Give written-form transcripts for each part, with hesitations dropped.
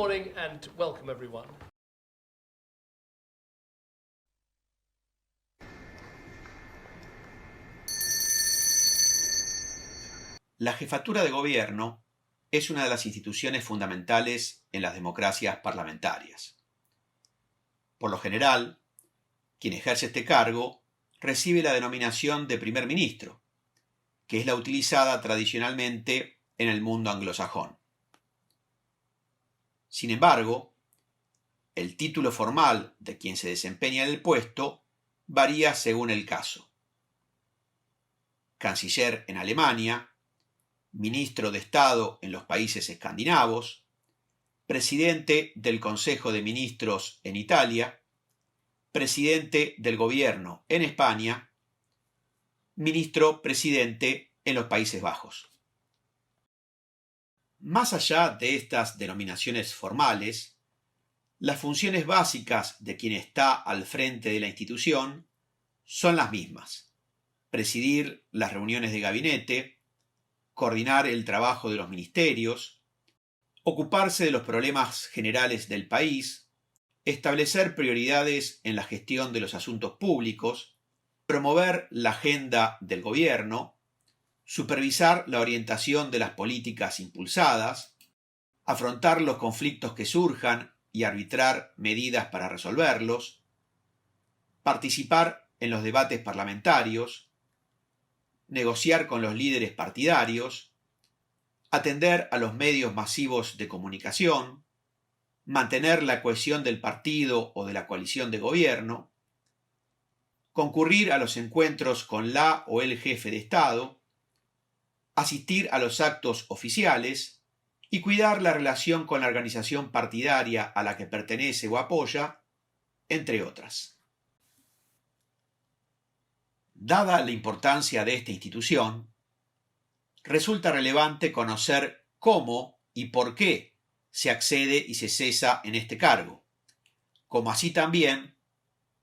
morning and welcome everyone. La jefatura de gobierno es una de las instituciones fundamentales en las democracias parlamentarias. Por lo general, quien ejerce este cargo recibe la denominación de primer ministro, que es la utilizada tradicionalmente en el mundo anglosajón. Sin embargo, el título formal de quien se desempeña en el puesto varía según el caso. Canciller en Alemania, ministro de Estado en los países escandinavos, presidente del Consejo de Ministros en Italia, presidente del Gobierno en España, ministro-presidente en los Países Bajos. Más allá de estas denominaciones formales, las funciones básicas de quien está al frente de la institución son las mismas: presidir las reuniones de gabinete, coordinar el trabajo de los ministerios, ocuparse de los problemas generales del país, establecer prioridades en la gestión de los asuntos públicos, promover la agenda del gobierno, supervisar la orientación de las políticas impulsadas, afrontar los conflictos que surjan y arbitrar medidas para resolverlos, participar en los debates parlamentarios, negociar con los líderes partidarios, atender a los medios masivos de comunicación, mantener la cohesión del partido o de la coalición de gobierno, concurrir a los encuentros con la o el jefe de Estado, asistir a los actos oficiales y cuidar la relación con la organización partidaria a la que pertenece o apoya, entre otras. Dada la importancia de esta institución, resulta relevante conocer cómo y por qué se accede y se cesa en este cargo, como así también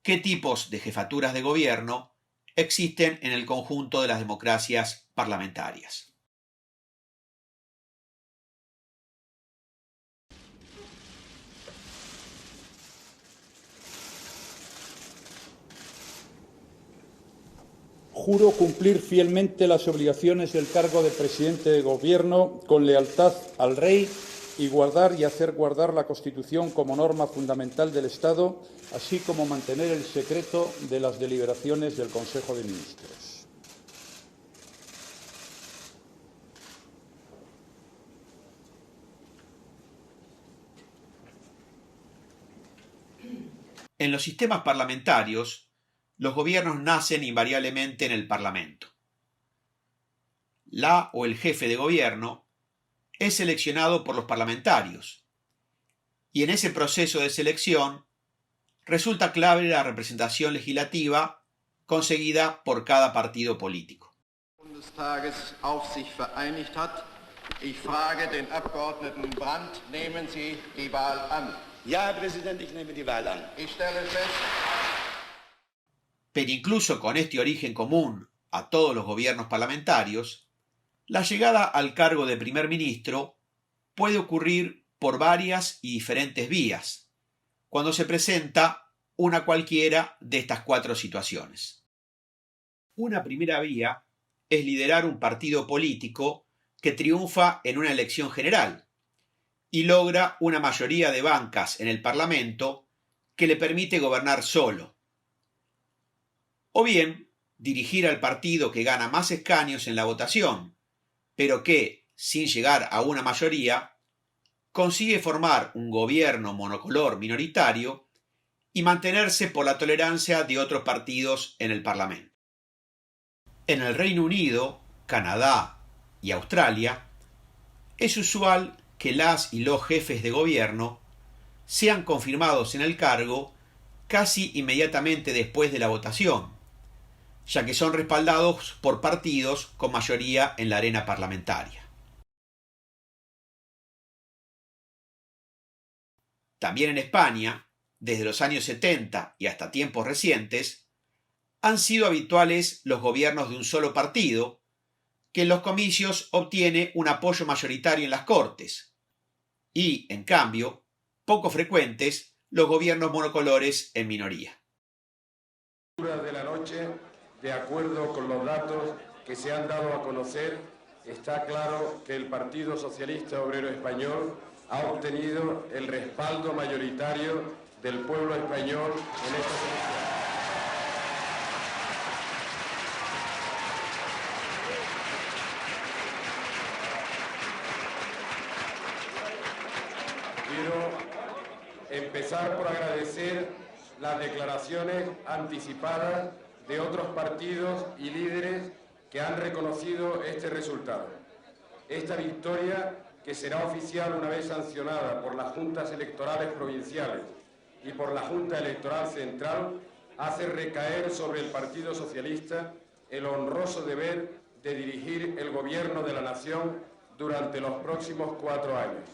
qué tipos de jefaturas de gobierno existen en el conjunto de las democracias parlamentarias. Juro cumplir fielmente las obligaciones del cargo de presidente de Gobierno con lealtad al Rey y guardar y hacer guardar la Constitución como norma fundamental del Estado, así como mantener el secreto de las deliberaciones del Consejo de Ministros. En los sistemas parlamentarios, los gobiernos nacen invariablemente en el Parlamento. La o el jefe de gobierno es seleccionado por los parlamentarios, y en ese proceso de selección resulta clave la representación legislativa conseguida por cada partido político. Bundestages auf sich vereinigt hat. Ich frage den Abgeordneten Brandt, nehmen Sie die Wahl an? Ja, Herr Präsident, ich nehme die Wahl an. Ich stelle fest. Pero incluso con este origen común a todos los gobiernos parlamentarios, la llegada al cargo de primer ministro puede ocurrir por varias y diferentes vías, cuando se presenta una cualquiera de estas cuatro situaciones. Una primera vía es liderar un partido político que triunfa en una elección general y logra una mayoría de bancas en el Parlamento que le permite gobernar solo. O bien, dirigir al partido que gana más escaños en la votación, pero que, sin llegar a una mayoría, consigue formar un gobierno monocolor minoritario y mantenerse por la tolerancia de otros partidos en el Parlamento. En el Reino Unido, Canadá y Australia, es usual que las y los jefes de gobierno sean confirmados en el cargo casi inmediatamente después de la votación, ya que son respaldados por partidos con mayoría en la arena parlamentaria. También en España, desde los años 70 y hasta tiempos recientes, han sido habituales los gobiernos de un solo partido, que en los comicios obtiene un apoyo mayoritario en las Cortes, y, en cambio, poco frecuentes los gobiernos monocolores en minoría. De la noche, de acuerdo con los datos que se han dado a conocer, está claro que el Partido Socialista Obrero Español ha obtenido el respaldo mayoritario del pueblo español en estas elecciones. Quiero empezar por agradecer las declaraciones anticipadas de otros partidos y líderes que han reconocido este resultado. Esta victoria, que será oficial una vez sancionada por las juntas electorales provinciales y por la Junta Electoral Central, hace recaer sobre el Partido Socialista el honroso deber de dirigir el gobierno de la nación durante los próximos 4 años.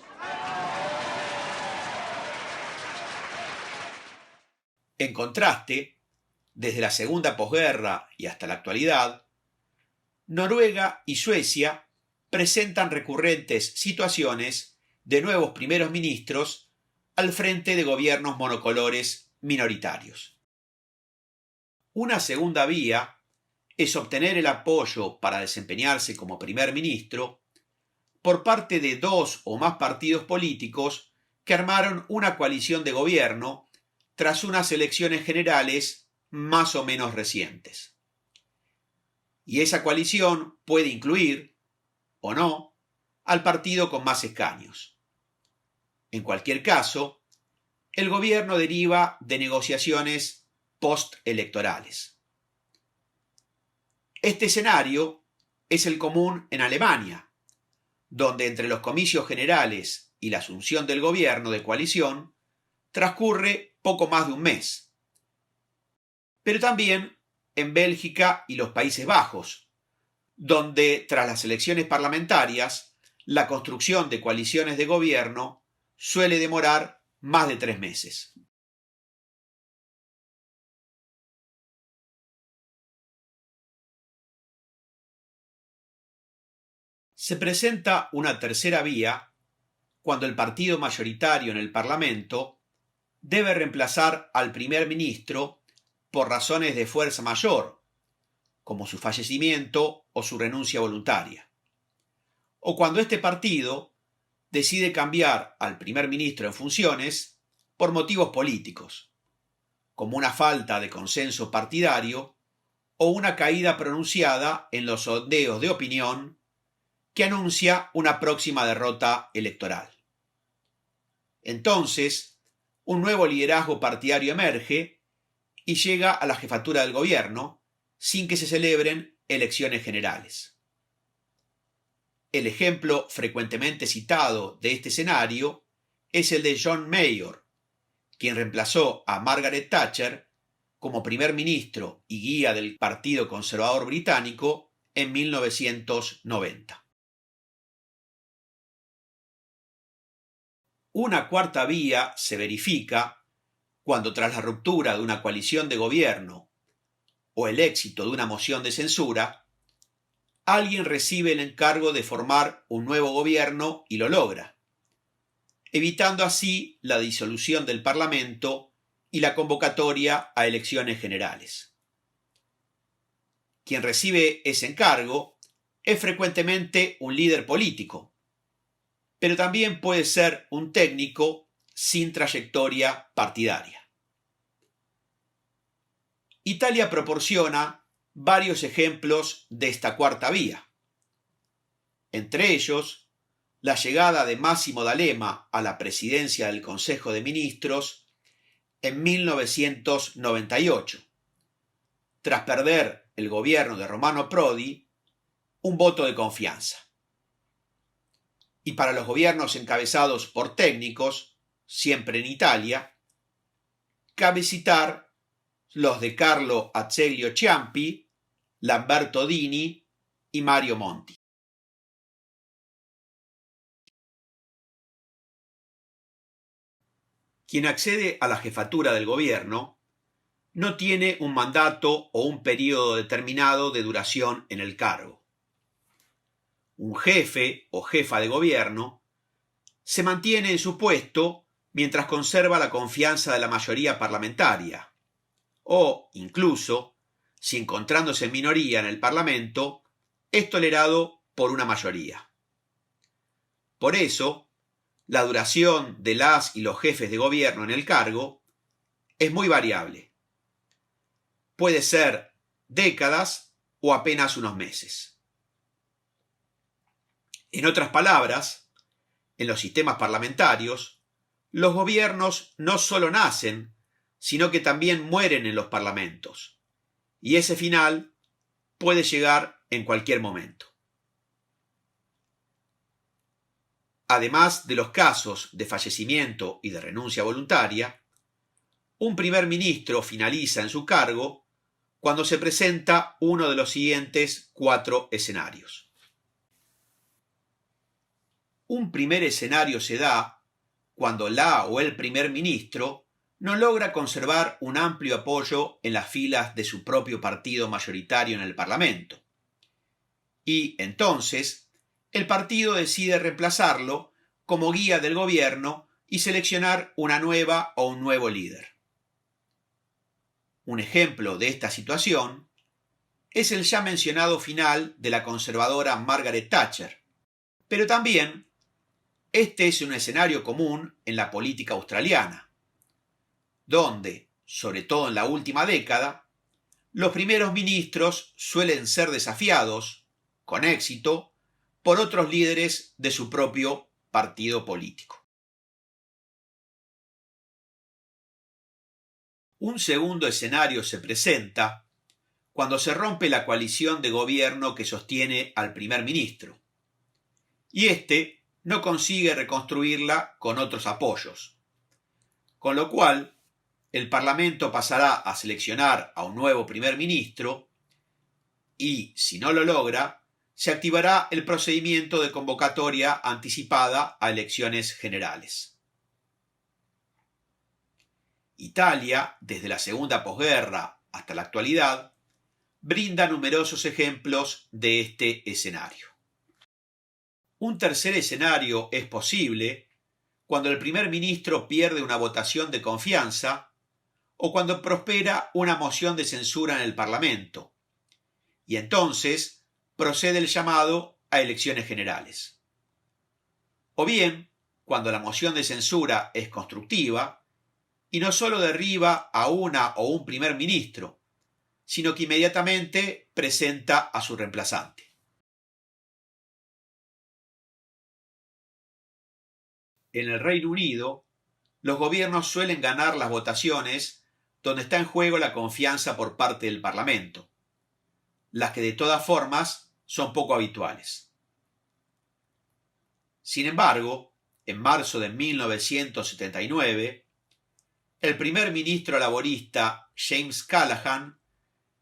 En contraste, desde la segunda posguerra y hasta la actualidad, Noruega y Suecia presentan recurrentes situaciones de nuevos primeros ministros al frente de gobiernos monocolores minoritarios. Una segunda vía es obtener el apoyo para desempeñarse como primer ministro por parte de 2 o más partidos políticos que armaron una coalición de gobierno tras unas elecciones generales más o menos recientes. Y esa coalición puede incluir, o no, al partido con más escaños. En cualquier caso, el gobierno deriva de negociaciones postelectorales. Este escenario es el común en Alemania, donde entre los comicios generales y la asunción del gobierno de coalición transcurre poco más de un mes. Pero también en Bélgica y los Países Bajos, donde tras las elecciones parlamentarias la construcción de coaliciones de gobierno suele demorar más de 3 meses. Se presenta una tercera vía cuando el partido mayoritario en el Parlamento debe reemplazar al primer ministro por razones de fuerza mayor, como su fallecimiento o su renuncia voluntaria, o cuando este partido decide cambiar al primer ministro en funciones por motivos políticos, como una falta de consenso partidario o una caída pronunciada en los sondeos de opinión que anuncia una próxima derrota electoral. Entonces, un nuevo liderazgo partidario emerge y llega a la jefatura del gobierno sin que se celebren elecciones generales. El ejemplo frecuentemente citado de este escenario es el de John Major, quien reemplazó a Margaret Thatcher como primer ministro y guía del Partido Conservador Británico en 1990. Una cuarta vía se verifica cuando, tras la ruptura de una coalición de gobierno o el éxito de una moción de censura, alguien recibe el encargo de formar un nuevo gobierno y lo logra, evitando así la disolución del Parlamento y la convocatoria a elecciones generales. Quien recibe ese encargo es frecuentemente un líder político, pero también puede ser un técnico sin trayectoria partidaria. Italia proporciona varios ejemplos de esta cuarta vía. Entre ellos, la llegada de Massimo D'Alema a la presidencia del Consejo de Ministros en 1998, tras perder el gobierno de Romano Prodi un voto de confianza. Y para los gobiernos encabezados por técnicos, siempre en Italia, cabe citar los de Carlo Azeglio Ciampi, Lamberto Dini y Mario Monti. Quien accede a la jefatura del gobierno no tiene un mandato o un periodo determinado de duración en el cargo. Un jefe o jefa de gobierno se mantiene en su puesto mientras conserva la confianza de la mayoría parlamentaria, o, incluso, si encontrándose en minoría en el Parlamento, es tolerado por una mayoría. Por eso, la duración de las y los jefes de gobierno en el cargo es muy variable. Puede ser décadas o apenas unos meses. En otras palabras, en los sistemas parlamentarios, los gobiernos no solo nacen, sino que también mueren en los parlamentos, y ese final puede llegar en cualquier momento. Además de los casos de fallecimiento y de renuncia voluntaria, un primer ministro finaliza en su cargo cuando se presenta uno de los siguientes 4 escenarios. Un primer escenario se da cuando la o el primer ministro no logra conservar un amplio apoyo en las filas de su propio partido mayoritario en el Parlamento. Y, entonces, el partido decide reemplazarlo como guía del gobierno y seleccionar una nueva o un nuevo líder. Un ejemplo de esta situación es el ya mencionado final de la conservadora Margaret Thatcher, pero también este es un escenario común en la política australiana, donde, sobre todo en la última década, los primeros ministros suelen ser desafiados, con éxito, por otros líderes de su propio partido político. Un segundo escenario se presenta cuando se rompe la coalición de gobierno que sostiene al primer ministro, y éste no consigue reconstruirla con otros apoyos, con lo cual el Parlamento pasará a seleccionar a un nuevo primer ministro y, si no lo logra, se activará el procedimiento de convocatoria anticipada a elecciones generales. Italia, desde la segunda posguerra hasta la actualidad, brinda numerosos ejemplos de este escenario. Un tercer escenario es posible cuando el primer ministro pierde una votación de confianza o cuando prospera una moción de censura en el Parlamento, y entonces procede el llamado a elecciones generales. O bien, cuando la moción de censura es constructiva y no solo derriba a una o un primer ministro, sino que inmediatamente presenta a su reemplazante. En el Reino Unido, los gobiernos suelen ganar las votaciones donde está en juego la confianza por parte del Parlamento, las que de todas formas son poco habituales. Sin embargo, en marzo de 1979, el primer ministro laborista James Callaghan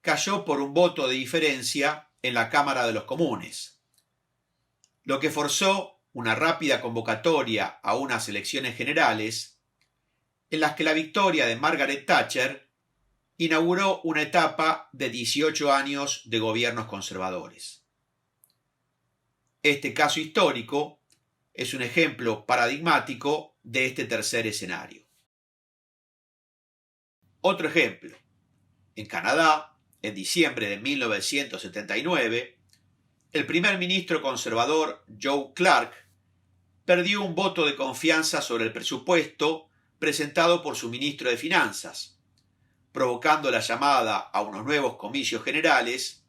cayó por un voto de diferencia en la Cámara de los Comunes, lo que forzó una rápida convocatoria a unas elecciones generales en las que la victoria de Margaret Thatcher inauguró una etapa de 18 años de gobiernos conservadores. Este caso histórico es un ejemplo paradigmático de este tercer escenario. Otro ejemplo. En Canadá, en diciembre de 1979, el primer ministro conservador Joe Clark perdió un voto de confianza sobre el presupuesto presentado por su ministro de Finanzas, provocando la llamada a unos nuevos comicios generales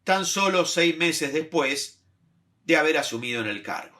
tan solo 6 meses después de haber asumido en el cargo.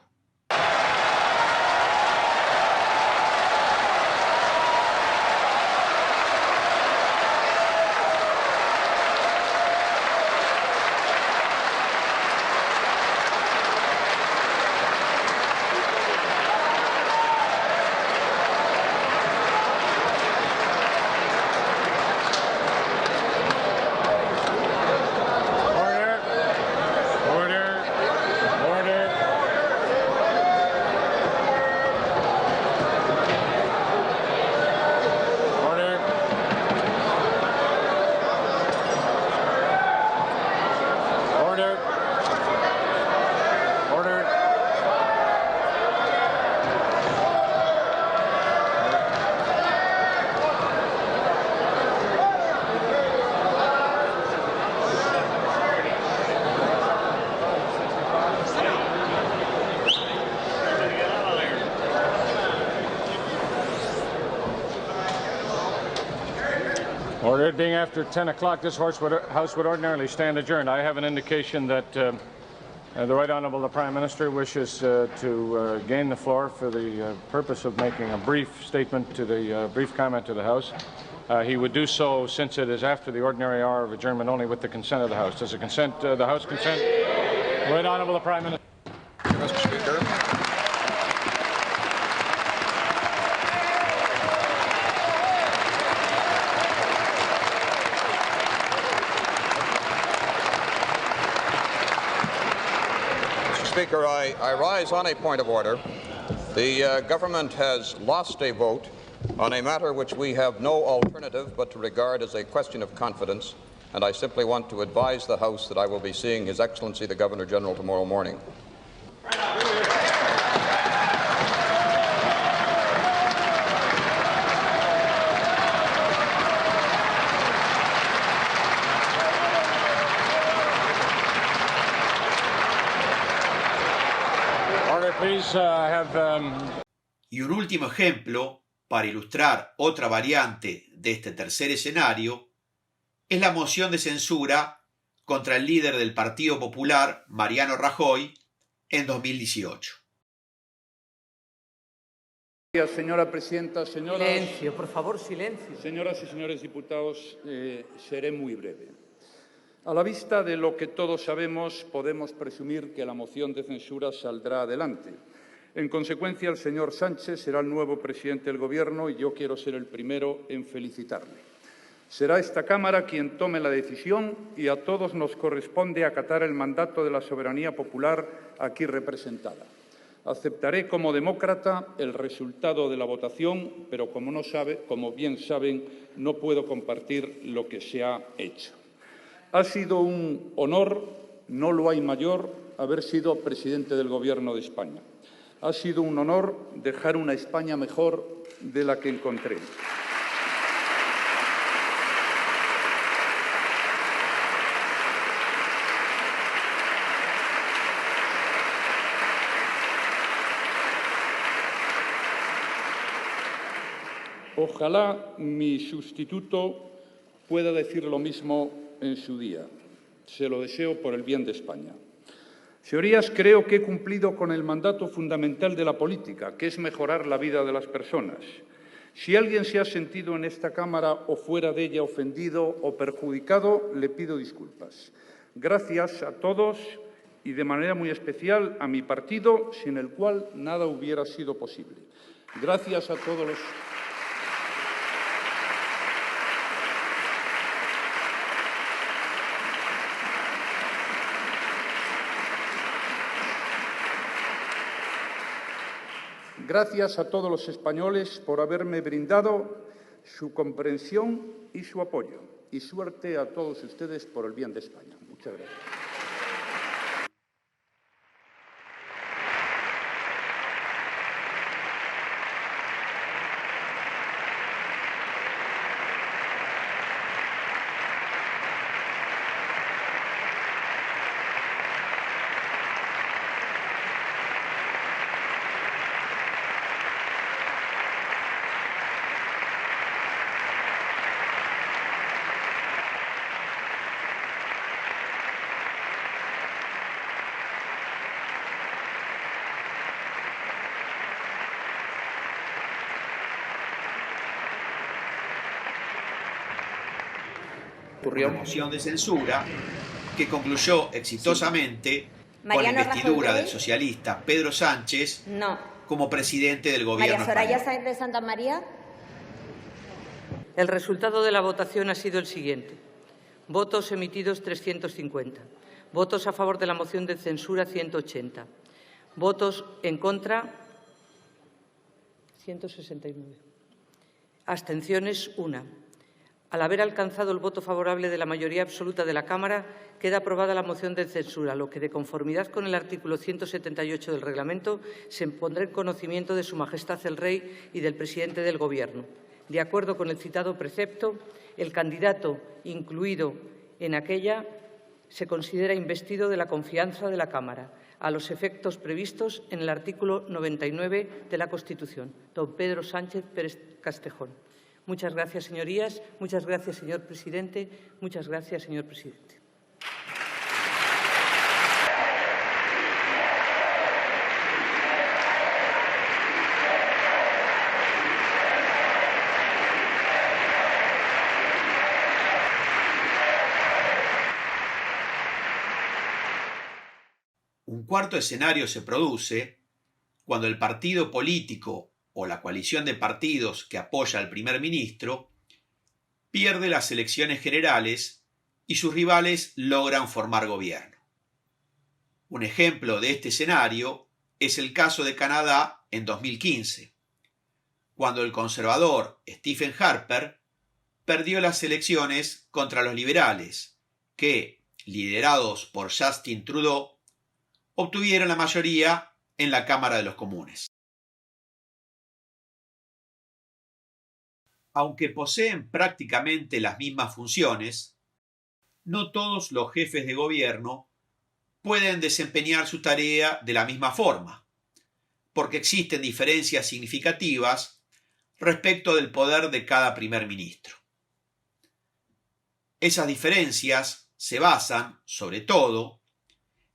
being after 10 o'clock, this House would ordinarily stand adjourned. I have an indication that the Right Honourable the Prime Minister wishes to gain the floor for the purpose of making a brief statement to the brief comment to the House. He would do so, since it is after the ordinary hour of adjournment, only with the consent of the House. Does the House consent? Right Honourable the Prime Minister. Mr. Speaker. Mr. Speaker, I rise on a point of order. The government has lost a vote on a matter which we have no alternative but to regard as a question of confidence, and I simply want to advise the House that I will be seeing His Excellency the Governor-General tomorrow morning. Order, please. Y un último ejemplo, para ilustrar otra variante de este tercer escenario, es la moción de censura contra el líder del Partido Popular, Mariano Rajoy, en 2018. Gracias, señora presidenta. Silencio, por favor, silencio. Señoras y señores diputados, seré muy breve. A la vista de lo que todos sabemos, podemos presumir que la moción de censura saldrá adelante. En consecuencia, el señor Sánchez será el nuevo presidente del Gobierno y yo quiero ser el primero en felicitarle. Será esta Cámara quien tome la decisión y a todos nos corresponde acatar el mandato de la soberanía popular aquí representada. Aceptaré como demócrata el resultado de la votación, pero como bien saben, no puedo compartir lo que se ha hecho. Ha sido un honor, no lo hay mayor, haber sido presidente del Gobierno de España. Ha sido un honor dejar una España mejor de la que encontré. Ojalá mi sustituto pueda decir lo mismo en su día. Se lo deseo por el bien de España. Señorías, creo que he cumplido con el mandato fundamental de la política, que es mejorar la vida de las personas. Si alguien se ha sentido en esta Cámara o fuera de ella ofendido o perjudicado, le pido disculpas. Gracias a todos y de manera muy especial a mi partido, sin el cual nada hubiera sido posible. Gracias a todos los... Gracias a todos los españoles por haberme brindado su comprensión y su apoyo. Y suerte a todos ustedes por el bien de España. Muchas gracias. Una moción de censura que concluyó exitosamente con la Mariano investidura Rajoy del socialista Pedro Sánchez No. como presidente del Gobierno María Soraya español. Sáenz de Santa María. El resultado de la votación ha sido el siguiente. Votos emitidos 350. Votos a favor de la moción de censura 180. Votos en contra 169. Abstenciones 1. Al haber alcanzado el voto favorable de la mayoría absoluta de la Cámara, queda aprobada la moción de censura, lo que, de conformidad con el artículo 178 del Reglamento, se pondrá en conocimiento de Su Majestad el Rey y del presidente del Gobierno. De acuerdo con el citado precepto, el candidato incluido en aquella se considera investido de la confianza de la Cámara, a los efectos previstos en el artículo 99 de la Constitución. Don Pedro Sánchez Pérez Castejón. Muchas gracias, señorías. Muchas gracias, señor presidente. Muchas gracias, señor presidente. Un cuarto escenario se produce cuando el partido político o la coalición de partidos que apoya al primer ministro pierde las elecciones generales y sus rivales logran formar gobierno. Un ejemplo de este escenario es el caso de Canadá en 2015, cuando el conservador Stephen Harper perdió las elecciones contra los liberales, que, liderados por Justin Trudeau, obtuvieron la mayoría en la Cámara de los Comunes. Aunque poseen prácticamente las mismas funciones, no todos los jefes de gobierno pueden desempeñar su tarea de la misma forma, porque existen diferencias significativas respecto del poder de cada primer ministro. Esas diferencias se basan, sobre todo,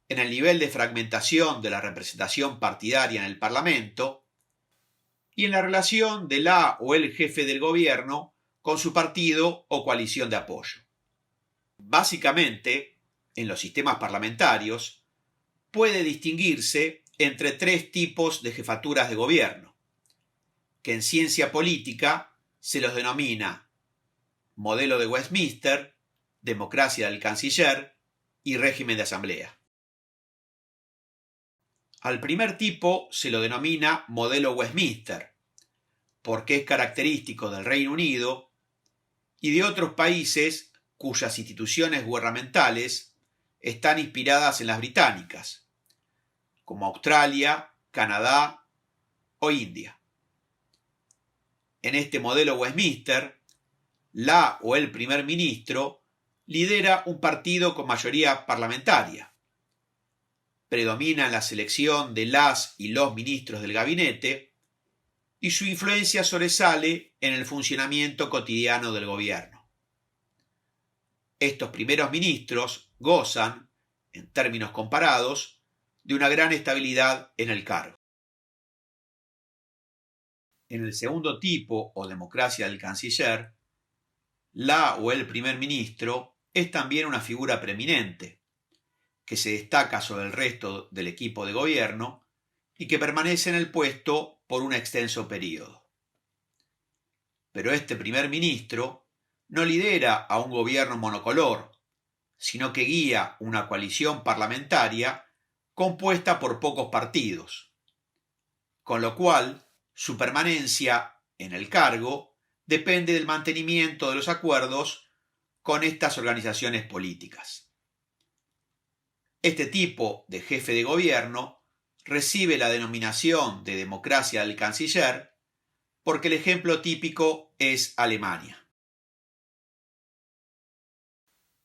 en el nivel de fragmentación de la representación partidaria en el Parlamento y en la relación de la o el jefe del gobierno con su partido o coalición de apoyo. Básicamente, en los sistemas parlamentarios, puede distinguirse entre tres tipos de jefaturas de gobierno, que en ciencia política se los denomina modelo de Westminster, democracia del canciller y régimen de asamblea. Al primer tipo se lo denomina modelo Westminster, porque es característico del Reino Unido y de otros países cuyas instituciones gubernamentales están inspiradas en las británicas, como Australia, Canadá o India. En este modelo Westminster, la o el primer ministro lidera un partido con mayoría parlamentaria. Predomina en la selección de las y los ministros del gabinete y su influencia sobresale en el funcionamiento cotidiano del gobierno. Estos primeros ministros gozan, en términos comparados, de una gran estabilidad en el cargo. En el segundo tipo, o democracia del canciller, la o el primer ministro es también una figura preeminente, que se destaca sobre el resto del equipo de gobierno y que permanece en el puesto por un extenso periodo. Pero este primer ministro no lidera a un gobierno monocolor, sino que guía una coalición parlamentaria compuesta por pocos partidos, con lo cual su permanencia en el cargo depende del mantenimiento de los acuerdos con estas organizaciones políticas. Este tipo de jefe de gobierno recibe la denominación de democracia del canciller porque el ejemplo típico es Alemania.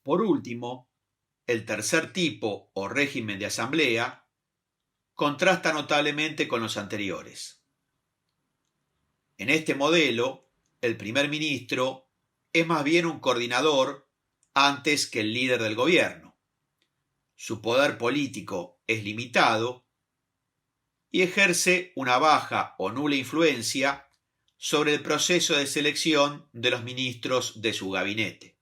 Por último, el tercer tipo o régimen de asamblea contrasta notablemente con los anteriores. En este modelo, el primer ministro es más bien un coordinador antes que el líder del gobierno. Su poder político es limitado y ejerce una baja o nula influencia sobre el proceso de selección de los ministros de su gabinete,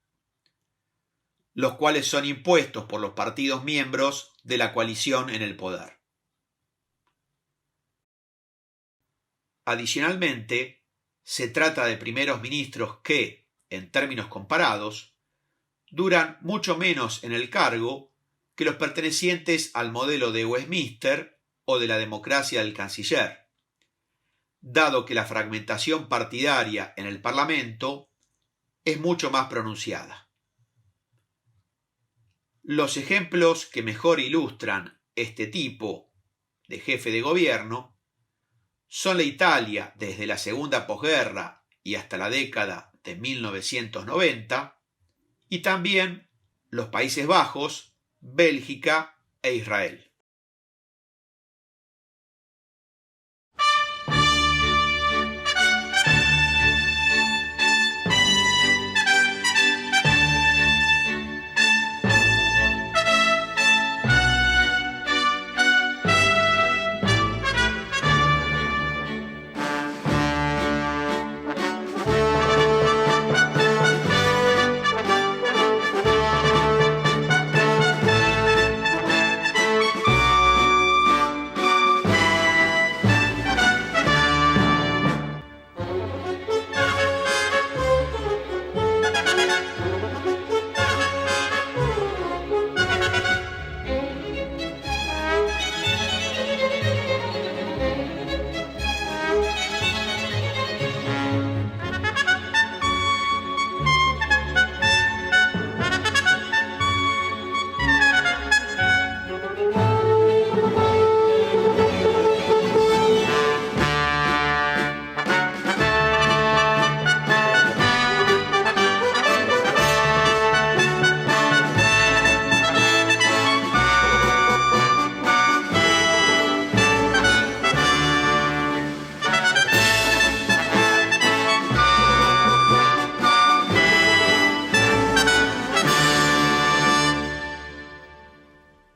los cuales son impuestos por los partidos miembros de la coalición en el poder. Adicionalmente, se trata de primeros ministros que, en términos comparados, duran mucho menos en el cargo que los pertenecientes al modelo de Westminster o de la democracia del canciller, dado que la fragmentación partidaria en el Parlamento es mucho más pronunciada. Los ejemplos que mejor ilustran este tipo de jefe de gobierno son la Italia desde la segunda posguerra y hasta la década de 1990 y también los Países Bajos, Bélgica e Israel.